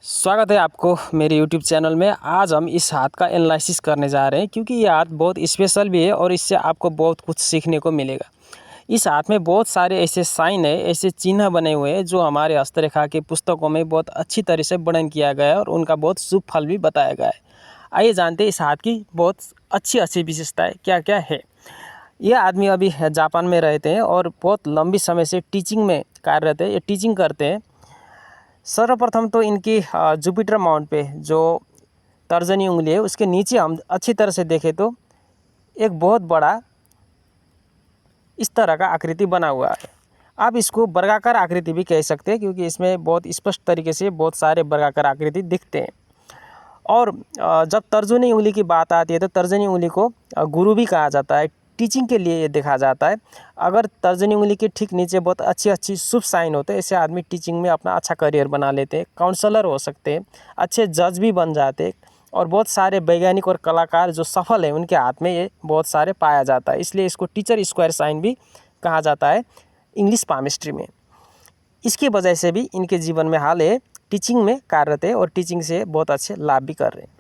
स्वागत है आपको मेरे YouTube चैनल में। आज हम इस हाथ का एनालिसिस करने जा रहे हैं क्योंकि ये हाथ बहुत स्पेशल भी है और इससे आपको बहुत कुछ सीखने को मिलेगा। इस हाथ में बहुत सारे ऐसे साइन है, ऐसे चिन्ह बने हुए हैं जो हमारे हस्तरेखा की पुस्तकों में बहुत अच्छी तरह से वर्णन किया गया है और उनका बहुत शुभ फल भी बताया गया है। आइए जानते हैं इस हाथ की बहुत अच्छी विशेषताएँ क्या क्या है। ये आदमी अभी जापान में रहते हैं और बहुत लंबी समय से टीचिंग में कार्यरत है, ये टीचिंग करते हैं। सर्वप्रथम तो इनकी जुपिटर माउंट पे जो तर्जनी उंगली है उसके नीचे हम अच्छी तरह से देखें तो एक बहुत बड़ा इस तरह का आकृति बना हुआ है। आप इसको वर्गाकार आकृति भी कह सकते हैं क्योंकि इसमें बहुत स्पष्ट तरीके से बहुत सारे वर्गाकार आकृति दिखते हैं। और जब तर्जनी उंगली की बात आती है तो तर्जनी उंगली को गुरु भी कहा जाता है, टीचिंग के लिए ये देखा जाता है। अगर तर्जनी उंगली के ठीक नीचे बहुत अच्छी शुभ साइन होते हैं, ऐसे आदमी टीचिंग में अपना अच्छा करियर बना लेते हैं, काउंसलर हो सकते हैं, अच्छे जज भी बन जाते हैं। और बहुत सारे वैज्ञानिक और कलाकार जो सफल हैं उनके हाथ में ये बहुत सारे पाया जाता है, इसलिए इसको टीचर स्क्वायर साइन भी कहा जाता है इंग्लिश पामिस्ट्री में। इसकी वजह से भी इनके जीवन में हाल है टीचिंग में कार्यरत है और टीचिंग से बहुत अच्छे लाभ भी कर रहे हैं।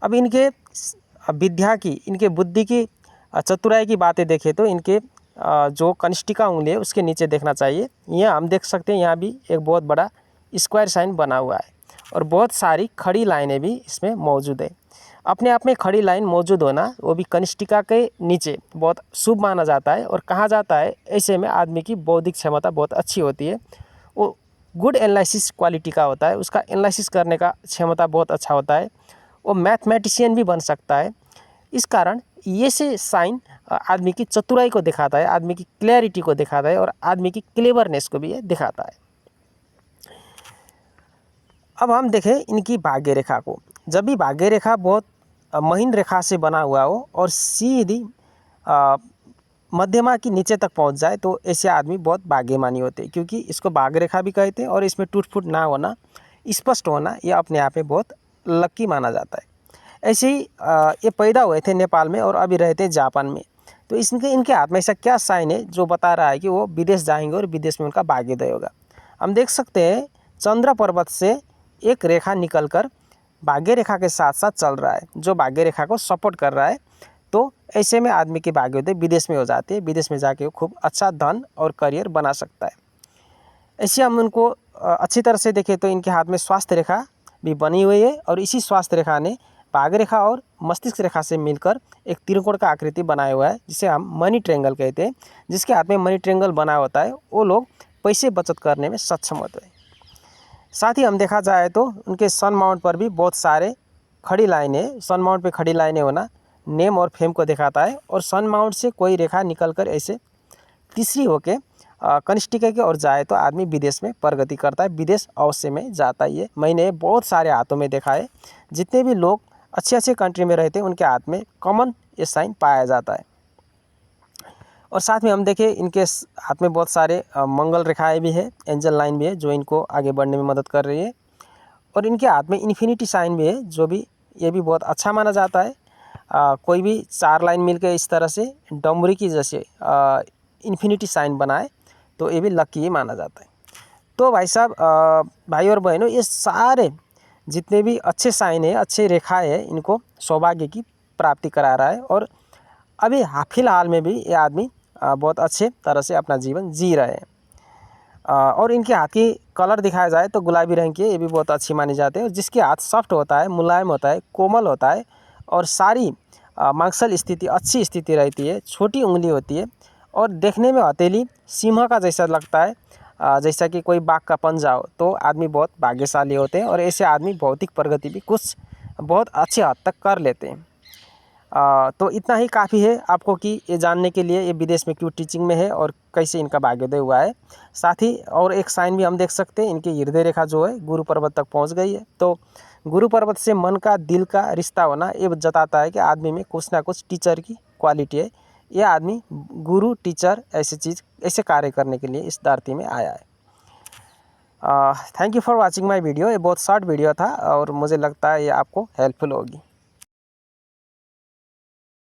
अब इनके विद्या की, इनके बुद्धि की, चतुराई की बातें देखें तो इनके जो कनिष्ठिका उंगली है उसके नीचे देखना चाहिए। यहाँ हम देख सकते हैं, यहाँ भी एक बहुत बड़ा स्क्वायर साइन बना हुआ है और बहुत सारी खड़ी लाइनें भी इसमें मौजूद है। अपने आप में खड़ी लाइन मौजूद होना वो भी कनिष्ठिका के नीचे बहुत शुभ माना जाता है और कहा जाता है ऐसे में आदमी की बौद्धिक क्षमता बहुत अच्छी होती है, वो गुड एनालिसिस क्वालिटी का होता है, उसका एनालिसिस करने का क्षमता बहुत अच्छा होता है, वो मैथमेटिशियन भी बन सकता है। इस कारण ये से साइन आदमी की चतुराई को दिखाता है, आदमी की क्लैरिटी को दिखाता है और आदमी की क्लेवरनेस को भी ये दिखाता है। अब हम देखें इनकी भाग्य रेखा को। जब भी भाग्य रेखा बहुत महीन रेखा से बना हुआ हो और सीधी मध्यमा की नीचे तक पहुंच जाए तो ऐसे आदमी बहुत भाग्यमानी होते हैं, क्योंकि इसको भाग्य रेखा भी कहते हैं और इसमें टूट फूट ना होना, स्पष्ट होना, यह अपने आप में बहुत लकी माना जाता है। ऐसे ही ये पैदा हुए थे नेपाल में और अभी रहते हैं जापान में। तो इनके हाथ में ऐसा क्या साइन है जो बता रहा है कि वो विदेश जाएंगे और विदेश में उनका भाग्योदय होगा। हम देख सकते हैं चंद्र पर्वत से एक रेखा निकलकर भाग्य रेखा के साथ साथ चल रहा है, जो भाग्य रेखा को सपोर्ट कर रहा है। तो ऐसे में आदमी की भाग्योदय विदेश में हो जाती है, विदेश में जाके वो खूब अच्छा धन और करियर बना सकता है। ऐसे हम उनको अच्छी तरह से देखें तो इनके हाथ में स्वास्थ्य रेखा भी बनी हुई है और इसी स्वास्थ्य रेखा ने भाग्य रेखा और मस्तिष्क रेखा से मिलकर एक त्रिकोण का आकृति बनाया हुआ है, जिसे हम मनी ट्रायंगल कहते हैं। जिसके हाथ में मनी ट्रायंगल बना होता है वो लोग पैसे बचत करने में सक्षम होते हैं। साथ ही हम देखा जाए तो उनके सन माउंट पर भी बहुत सारे खड़ी लाइनें, सन माउंट पे खड़ी लाइनें होना नेम और फेम को दिखाता है। और सन माउंट से कोई रेखा निकलकर ऐसे तीसरी होके कनिष्ठिका की ओर जाए तो आदमी विदेश में प्रगति करता है, विदेश अवश्य में जाता है। ये मैंने बहुत सारे हाथों में देखा है, जितने भी लोग अच्छे कंट्री में रहते हैं उनके हाथ में कॉमन ये साइन पाया जाता है। और साथ में हम देखें इनके हाथ में बहुत सारे मंगल रेखाएं भी है, एंजल लाइन भी है जो इनको आगे बढ़ने में मदद कर रही है। और इनके हाथ में इन्फिनिटी साइन भी है, जो भी ये भी बहुत अच्छा माना जाता है। कोई भी चार लाइन मिलकर इस तरह से डमरी की जैसे इन्फिनिटी साइन बनाए तो ये भी लकी ही माना जाता है। तो भाई साहब, भाई और बहनों, ये सारे जितने भी अच्छे साइन है, अच्छे रेखाएं है, इनको सौभाग्य की प्राप्ति करा रहा है। और अभी फिलहाल में भी ये आदमी बहुत अच्छे तरह से अपना जीवन जी रहे हैं। और इनके हाथ की कलर दिखाया जाए तो गुलाबी रंग की, ये भी बहुत अच्छी मानी जाती है। और जिसके हाथ सॉफ्ट होता है, मुलायम होता है, कोमल होता है और सारी मांसल स्थिति अच्छी स्थिति रहती है, छोटी उंगली होती है और देखने में हथेली सिंह का जैसा लगता है, जैसा कि कोई बाघ का पंजा हो, तो आदमी बहुत भाग्यशाली होते हैं। और ऐसे आदमी भौतिक प्रगति भी कुछ बहुत अच्छे हद तक कर लेते हैं। तो इतना ही काफ़ी है आपको कि ये जानने के लिए ये विदेश में क्यों टीचिंग में है और कैसे इनका भाग्योदय हुआ है। साथ ही और एक साइन भी हम देख सकते हैं, इनकी हृदय रेखा जो है गुरु पर्वत तक पहुंच गई है। तो गुरु पर्वत से मन का, दिल का रिश्ता होना ये जताता है कि आदमी में कुछ ना कुछ टीचर की क्वालिटी है। ये आदमी गुरु, टीचर ऐसे कार्य करने के लिए इस धरती में आया है। Thank you for watching my video. ये बहुत शॉर्ट वीडियो था और मुझे लगता है ये आपको हेल्पफुल होगी।